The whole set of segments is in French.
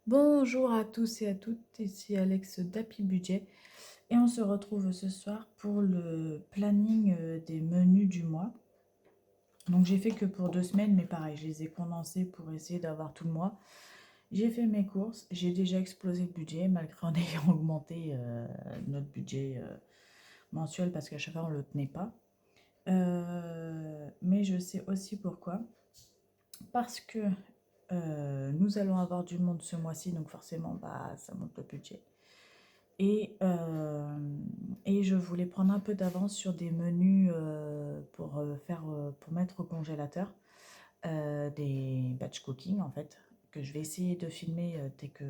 Bonjour à tous et à toutes, ici Alex d'Happy Budget et on se retrouve ce soir pour le planning des menus du mois. Donc j'ai fait que pour 2 semaines, mais pareil, je les ai condensés pour essayer d'avoir tout le mois. J'ai fait mes courses, j'ai déjà explosé le budget malgré en ayant augmenté notre budget mensuel parce qu'à chaque fois on ne le tenait pas. Mais je sais aussi pourquoi. Parce que nous allons avoir du monde ce mois-ci, donc forcément bah, ça monte le budget. Et, euh, et je voulais prendre un peu d'avance sur des menus pour mettre au congélateur, des batch cooking en fait, que je vais essayer de filmer dès que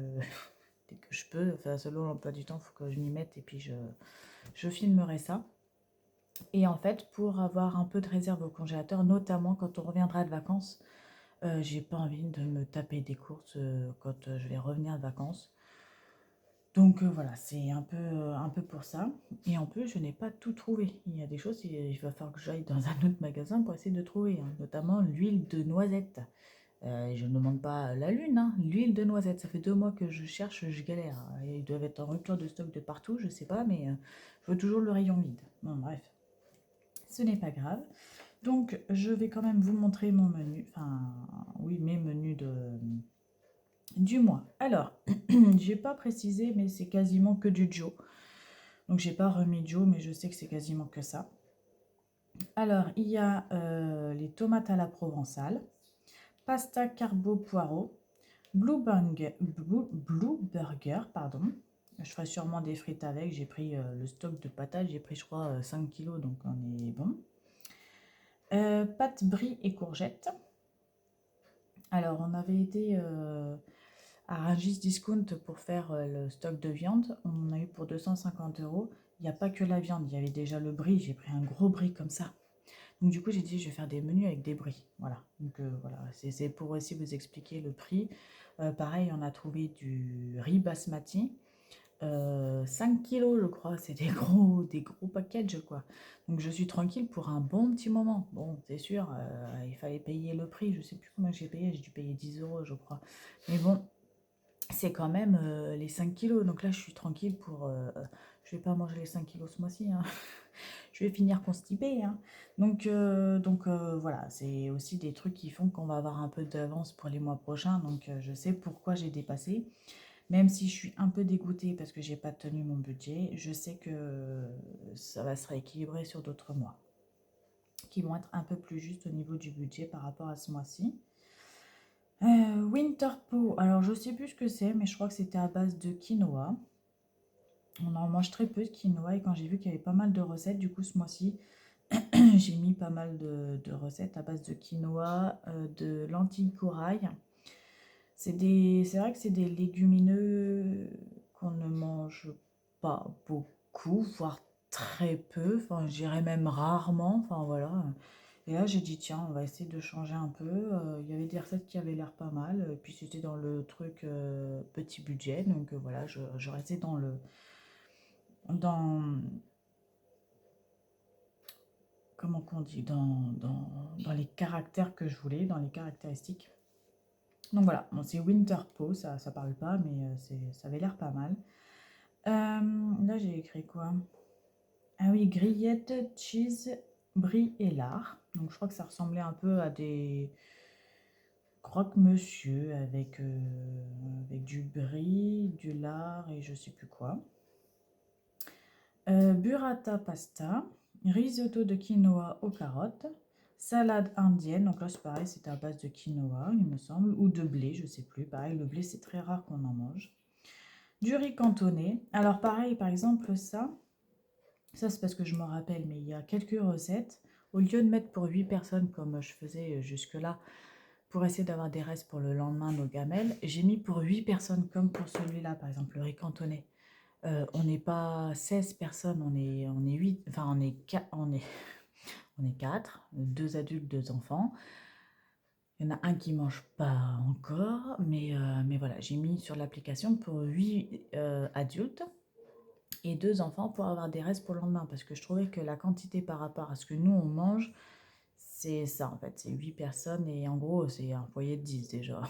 je peux. Enfin, selon l'emploi du temps, il faut que je m'y mette et puis je filmerai ça. Et en fait, pour avoir un peu de réserve au congélateur, notamment quand on reviendra de vacances, j'ai pas envie de me taper des courses quand je vais revenir de vacances. Donc voilà, c'est un peu pour ça. Et en plus, je n'ai pas tout trouvé. Il y a des choses, il va falloir que j'aille dans un autre magasin pour essayer de trouver, hein, notamment l'huile de noisette. Je ne demande pas la lune, hein, l'huile de noisette. Ça fait 2 mois que je cherche, je galère. Ils doivent être en rupture de stock de partout, je sais pas, mais je veux toujours le rayon vide. Bon, bref, ce n'est pas grave. Donc, je vais quand même vous montrer mon menu, enfin, oui, mes menus du mois. Alors, j'ai pas précisé, mais c'est quasiment que du Joe. Donc j'ai pas remis Joe, mais je sais que c'est quasiment que ça. Alors, il y a les tomates à la provençale, pasta carbo poireau, blue burger, pardon. Je ferai sûrement des frites avec. J'ai pris le stock de patates, j'ai pris je crois 5 kilos, donc on est bon. Pâtes brie et courgettes. Alors, on avait été à Rungis Discount pour faire le stock de viande. On en a eu pour 250 euros. Il n'y a pas que la viande, il y avait déjà le brie. J'ai pris un gros brie comme ça. Donc du coup, j'ai dit, je vais faire des menus avec des bris. Voilà. Donc voilà, c'est pour aussi vous expliquer le prix. Pareil, on a trouvé du riz basmati. 5 kilos, je crois. C'est des gros packages, quoi. Donc je suis tranquille pour un bon petit moment. Bon, c'est sûr, il fallait payer le prix. Je sais plus combien j'ai payé. J'ai dû payer 10 euros, je crois. Mais bon, c'est quand même les 5 kilos. Donc là, je suis tranquille pour... je vais pas manger les 5 kilos ce mois-ci, hein. Je vais finir constipée, hein. Donc voilà, c'est aussi des trucs qui font qu'on va avoir un peu d'avance pour les mois prochains. Donc je sais pourquoi j'ai dépassé. Même si je suis un peu dégoûtée parce que j'ai pas tenu mon budget, je sais que ça va se rééquilibrer sur d'autres mois qui vont être un peu plus justes au niveau du budget par rapport à ce mois-ci. Winterpo, alors je sais plus ce que c'est, mais je crois que c'était à base de quinoa. On en mange très peu de quinoa et quand j'ai vu qu'il y avait pas mal de recettes, du coup ce mois-ci, j'ai mis pas mal de recettes à base de quinoa, de lentilles corail. C'est vrai que c'est des légumineux qu'on ne mange pas beaucoup, voire très peu, enfin je dirais même rarement, enfin voilà. Et là j'ai dit tiens, on va essayer de changer un peu. Il y avait des recettes qui avaient l'air pas mal, et puis c'était dans le truc petit budget, donc voilà, je restais dans, comment qu'on dit, dans les caractères que je voulais, dans les caractéristiques. Donc voilà, bon, c'est Winterpo, ça parle pas, mais ça avait l'air pas mal. Là, j'ai écrit quoi? Ah oui, grillettes, cheese, brie et lard. Donc je crois que ça ressemblait un peu à des croque-monsieur avec du brie, du lard et je sais plus quoi. Burrata pasta, risotto de quinoa aux carottes, salade indienne, donc là c'est pareil, c'était à base de quinoa, il me semble, ou de blé, je sais plus. Pareil, le blé c'est très rare qu'on en mange. Du riz cantonné. Alors pareil, par exemple, ça c'est parce que je me rappelle, mais il y a quelques recettes. Au lieu de mettre pour 8 personnes comme je faisais jusque-là, pour essayer d'avoir des restes pour le lendemain, nos gamelles, j'ai mis pour 8 personnes comme pour celui-là, par exemple, le riz cantonné. On n'est pas 16 personnes, on est 8, enfin on est 4, 2 adultes, 2 enfants. Il y en a un qui mange pas encore, mais voilà, j'ai mis sur l'application pour 8 adultes et 2 enfants pour avoir des restes pour le lendemain, parce que je trouvais que la quantité par rapport à ce que nous on mange, c'est ça en fait, c'est 8 personnes et en gros c'est un foyer de 10 déjà,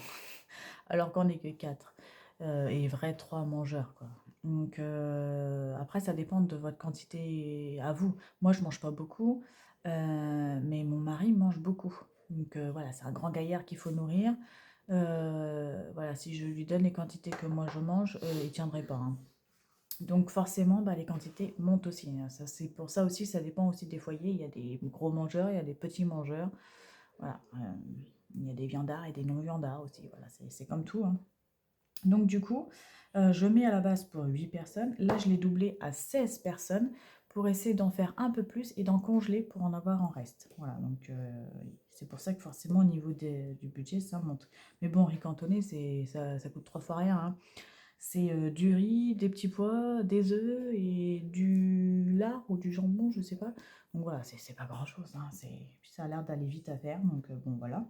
alors qu'on n'est que 4. et vrai 3 mangeurs, quoi. Donc après, ça dépend de votre quantité à vous. Moi, je mange pas beaucoup, mais mon mari mange beaucoup. Donc voilà, c'est un grand gaillard qu'il faut nourrir. Voilà, si je lui donne les quantités que moi je mange, il tiendrait pas, hein. Donc forcément, bah, les quantités montent aussi, hein. Ça, c'est pour ça aussi, ça dépend aussi des foyers. Il y a des gros mangeurs, il y a des petits mangeurs. Voilà, il y a des viandards et des non-viandards aussi. Voilà, c'est comme tout, hein. Donc du coup, je mets à la base pour 8 personnes. Là, je l'ai doublé à 16 personnes pour essayer d'en faire un peu plus et d'en congeler pour en avoir en reste. Voilà, donc c'est pour ça que forcément au niveau du budget, ça monte. Mais bon, riz cantonné, ça coûte 3 fois rien, hein. C'est du riz, des petits pois, des œufs et du lard ou du jambon, je sais pas. Donc voilà, c'est pas grand-chose, hein. Puis ça a l'air d'aller vite à faire, donc bon voilà.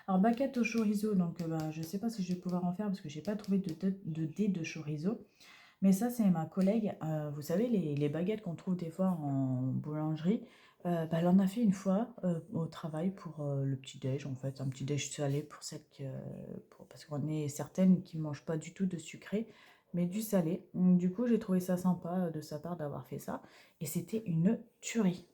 Alors, baguette au chorizo, donc bah, je ne sais pas si je vais pouvoir en faire parce que j'ai pas trouvé de dés de chorizo. Mais ça, c'est ma collègue. Vous savez, les baguettes qu'on trouve des fois en boulangerie, bah, elle en a fait une fois au travail pour le petit-déj, en fait. Un petit-déj salé pour celles parce qu'on est certaines qui ne mangent pas du tout de sucré, mais du salé. Donc, du coup, j'ai trouvé ça sympa de sa part d'avoir fait ça. Et c'était une tuerie.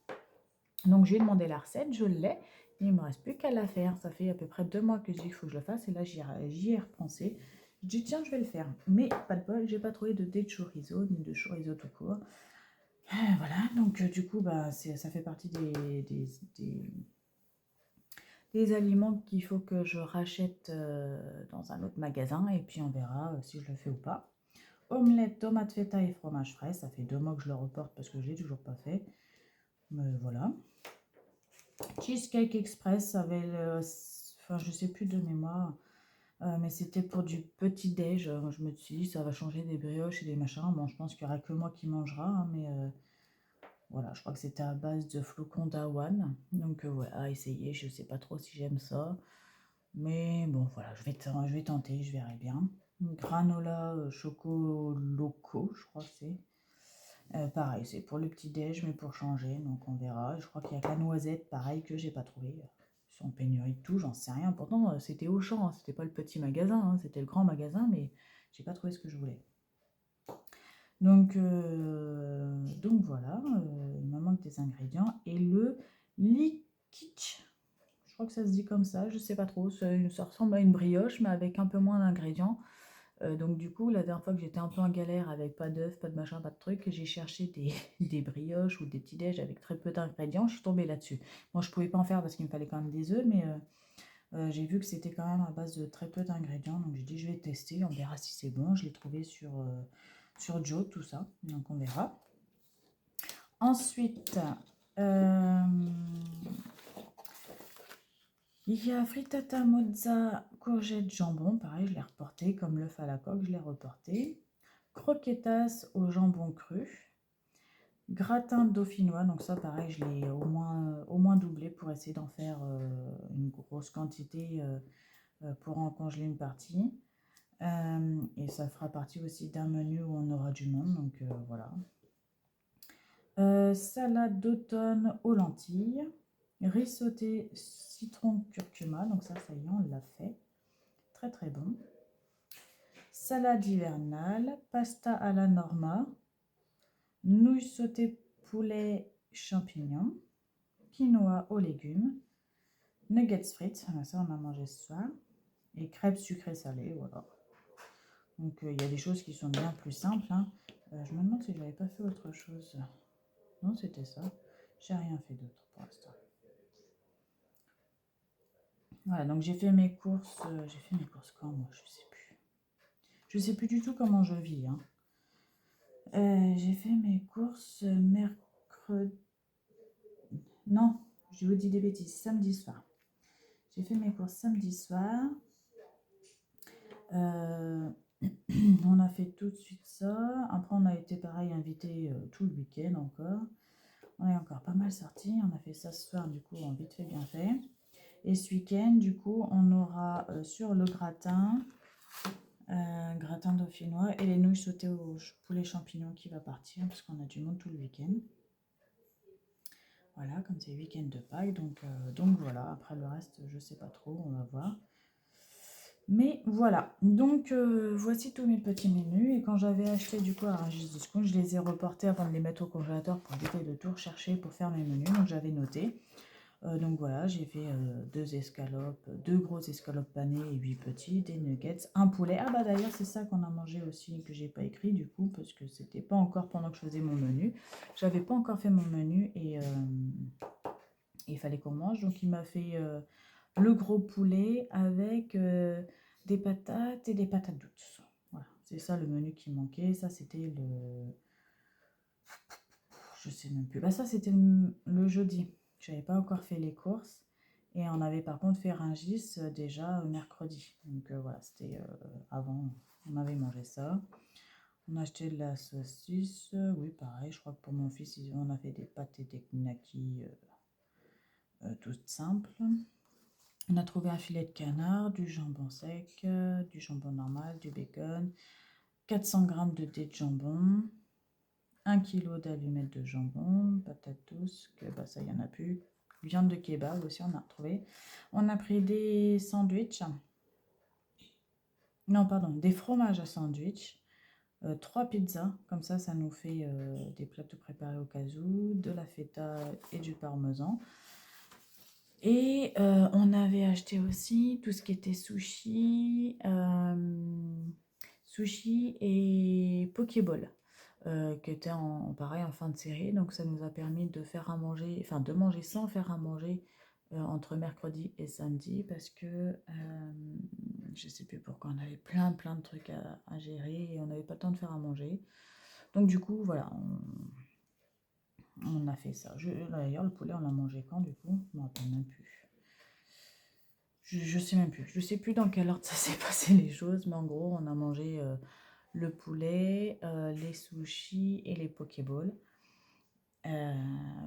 Donc, j'ai demandé la recette, je l'ai. Il ne me reste plus qu'à la faire. Ça fait à peu près 2 mois que je dis qu'il faut que je le fasse. Et là, j'y ai repensé. Je dis, tiens, je vais le faire. Mais pas de bol, j'ai pas trouvé de dés de chorizo, ni de chorizo tout court. Voilà, donc du coup, bah, ça fait partie des aliments qu'il faut que je rachète dans un autre magasin. Et puis, on verra si je le fais ou pas. Omelette, tomate feta et fromage frais. Ça fait 2 mois que je le reporte parce que je l'ai toujours pas fait. Mais voilà. Cheesecake Express avait enfin, je sais plus de mémoire, mais c'était pour du petit-déj. Je me suis dit, ça va changer des brioches et des machins. Bon, je pense qu'il n'y aura que moi qui mangera, hein, mais voilà, je crois que c'était à base de flocons d'avoine. Donc, ouais, à essayer. Je sais pas trop si j'aime ça. Mais bon, voilà, je vais tenter, je verrai bien. Granola choco loco, je crois que c'est. Pareil, c'est pour le petit-déj, mais pour changer, donc on verra. Je crois qu'il y a que la noisette, pareil, que j'ai pas trouvé. Ils sont en pénurie de tout, j'en sais rien. Pourtant, c'était Auchan, hein, c'était pas le petit magasin, hein, c'était le grand magasin, mais j'ai pas trouvé ce que je voulais. Donc voilà, il me manque des ingrédients. Et le likich, je crois que ça se dit comme ça, je sais pas trop. Ça ressemble à une brioche, mais avec un peu moins d'ingrédients. Donc du coup, la dernière fois que j'étais un peu en galère avec pas d'œufs, pas de machin, pas de trucs, j'ai cherché des brioches ou des petits déj avec très peu d'ingrédients, je suis tombée là-dessus. Moi, je pouvais pas en faire parce qu'il me fallait quand même des œufs, mais j'ai vu que c'était quand même à base de très peu d'ingrédients, donc j'ai dit je vais tester, on verra si c'est bon. Je l'ai trouvé sur Joe, tout ça, donc on verra. Ensuite, euh, il y a frittata mozza, courgette, jambon, pareil, je l'ai reporté, comme l'œuf à la coque, je l'ai reporté. Croquetas au jambon cru. Gratin dauphinois, donc ça pareil, je l'ai au moins doublé pour essayer d'en faire une grosse quantité pour en congeler une partie. Et ça fera partie aussi d'un menu où on aura du monde, donc voilà. Salade d'automne aux lentilles. Riz sauté citron curcuma, donc ça y est, on l'a fait. Très très bon. Salade hivernale, pasta à la norma, nouilles sautées poulet champignons, quinoa aux légumes, nuggets frites, ça on a mangé ce soir, et crêpes sucrées salées, voilà. Donc il y a des choses qui sont bien plus simples, hein. Je me demande si je n'avais pas fait autre chose. Non, c'était ça. J'ai rien fait d'autre pour l'instant. Voilà, donc j'ai fait mes courses. J'ai fait mes courses quand, moi, je sais plus. Je sais plus du tout comment je vis, hein. J'ai fait mes courses mercredi. Non, je vous dis des bêtises, samedi soir. J'ai fait mes courses samedi soir. On a fait tout de suite ça. Après, on a été pareil invité tout le week-end encore. On est encore pas mal sortis. On a fait ça ce soir, du coup, en vite fait, bien fait. Et ce week-end, du coup, on aura sur le gratin, gratin dauphinois et les nouilles sautées au poulet champignon qui va partir parce qu'on a du monde tout le week-end. Voilà, comme c'est week-end de Pâques, donc voilà. Après le reste, je sais pas trop, on va voir. Mais voilà, donc voici tous mes petits menus. Et quand j'avais acheté du coup à Rungis Discount, je les ai reportés avant de les mettre au congélateur pour éviter de tout rechercher pour faire mes menus. Donc j'avais noté. Donc voilà, j'ai fait deux escalopes, deux grosses escalopes panées et 8 petits, des nuggets, un poulet. Ah bah d'ailleurs c'est ça qu'on a mangé aussi que j'ai pas écrit du coup parce que c'était pas encore pendant que je faisais mon menu. J'avais pas encore fait mon menu et il fallait qu'on mange. Donc il m'a fait le gros poulet avec des patates et des patates douces. Voilà, c'est ça le menu qui manquait. Ça c'était le... Je sais même plus. Bah ça c'était le jeudi. J'avais pas encore fait les courses. Et on avait par contre fait Rungis déjà mercredi. Donc voilà, c'était avant. On avait mangé ça. On a acheté de la saucisse. Oui, pareil. Je crois que pour mon fils, on a fait des pâtes et des knackis toutes simples. On a trouvé un filet de canard, du jambon sec, du jambon normal, du bacon, 400 grammes de dés de jambon, 1 kg d'allumettes de jambon, patates douces, que bah ça il y en a plus, viande de kebab aussi on a retrouvé. On a pris des sandwichs, non pardon, des fromages à sandwich, 3 pizzas, comme ça nous fait des plats tout préparés au cas où, de la feta et du parmesan. Et on avait acheté aussi tout ce qui était sushi, sushi et pokéball, qui était pareil en fin de série. Donc ça nous a permis de faire à manger, enfin de manger sans faire à manger entre mercredi et samedi parce que je sais plus pourquoi on avait plein de trucs à gérer et on n'avait pas le temps de faire à manger. Donc du coup voilà, on a fait ça. D'ailleurs le poulet on l'a mangé quand du coup? Je ne me rappelle même plus. Je sais même plus. Je sais plus dans quel ordre ça s'est passé les choses, mais en gros, on a mangé le poulet, les sushis et les pokéballs.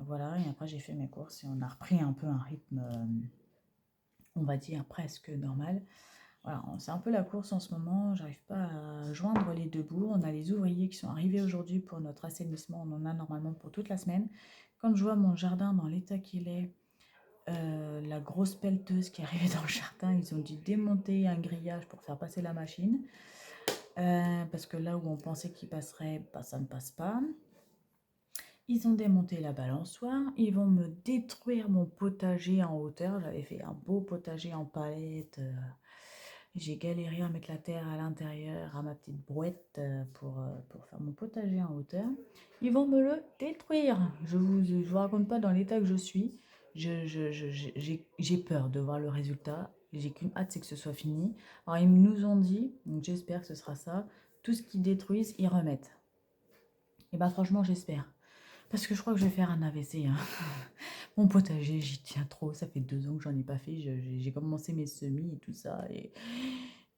Voilà, et après j'ai fait mes courses et on a repris un peu un rythme, on va dire, presque normal. Voilà, c'est un peu la course en ce moment, j'arrive pas à joindre les deux bouts. On a les ouvriers qui sont arrivés aujourd'hui pour notre assainissement, on en a normalement pour toute la semaine. Quand je vois mon jardin dans l'état qu'il est, la grosse pelleteuse qui est arrivée dans le jardin, ils ont dû démonter un grillage pour faire passer la machine. Parce que là où on pensait qu'il passerait, bah, ça ne passe pas. Ils ont démonté la balançoire. Ils vont me détruire mon potager en hauteur. J'avais fait un beau potager en palette. J'ai galéré à mettre la terre à l'intérieur, à ma petite brouette pour faire mon potager en hauteur. Ils vont me le détruire. Je vous raconte pas dans l'état que je suis. J'ai peur de voir le résultat. J'ai qu'une hâte, c'est que ce soit fini. Alors, ils nous ont dit, donc j'espère que ce sera ça, tout ce qu'ils détruisent, ils remettent. Et bah franchement, j'espère. Parce que je crois que je vais faire un AVC, hein. Mon potager, j'y tiens trop. Ça fait 2 ans que j'en ai pas fait. J'ai commencé mes semis et tout ça.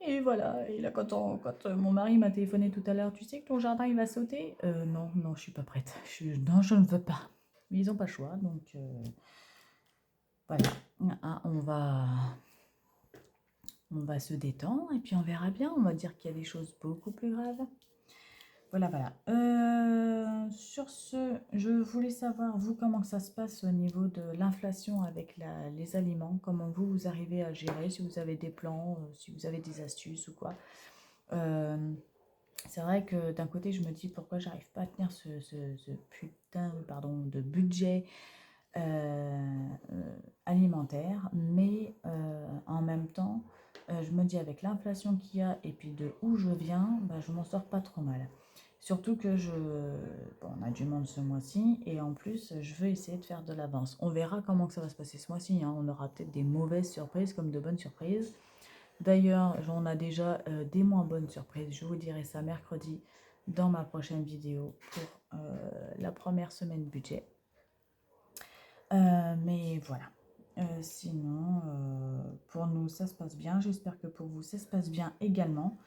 Et voilà. Et là, quand mon mari m'a téléphoné tout à l'heure, tu sais que ton jardin, il va sauter? Non, non, je suis pas prête. Non, je ne veux pas. Mais ils n'ont pas le choix. Donc, voilà. Ah, on va se détendre et puis on verra bien. On va dire qu'il y a des choses beaucoup plus graves. Voilà, voilà. Sur ce, je voulais savoir, vous, comment que ça se passe au niveau de l'inflation avec les aliments, comment vous arrivez à gérer, si vous avez des plans, si vous avez des astuces ou quoi. Euh, c'est vrai que d'un côté, je me dis pourquoi j'arrive pas à tenir ce putain, pardon, de budget alimentaire, mais en même temps, je me dis avec l'inflation qu'il y a et puis de où je viens, bah, je m'en sors pas trop mal. Surtout que bon, on a du monde ce mois-ci et en plus, je veux essayer de faire de l'avance. On verra comment que ça va se passer ce mois-ci, hein. On aura peut-être des mauvaises surprises comme de bonnes surprises. D'ailleurs, on a déjà des moins bonnes surprises. Je vous dirai ça mercredi dans ma prochaine vidéo pour la première semaine budget. Mais voilà. Sinon, pour nous, ça se passe bien. J'espère que pour vous, ça se passe bien également.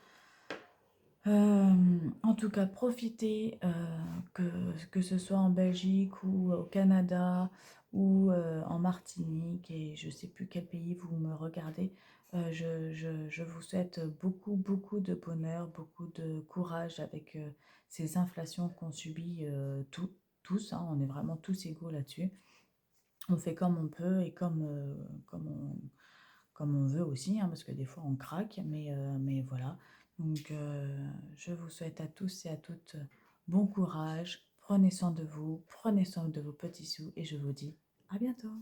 En tout cas, profitez, que ce soit en Belgique ou au Canada ou en Martinique et je ne sais plus quel pays vous me regardez. Je vous souhaite beaucoup de bonheur, beaucoup de courage avec ces inflations qu'on subit tous, hein. On est vraiment tous égaux là-dessus. On fait comme on peut et comme comme on veut aussi, hein, parce que des fois on craque, mais voilà. Donc je vous souhaite à tous et à toutes bon courage, prenez soin de vous, prenez soin de vos petits sous et je vous dis à bientôt.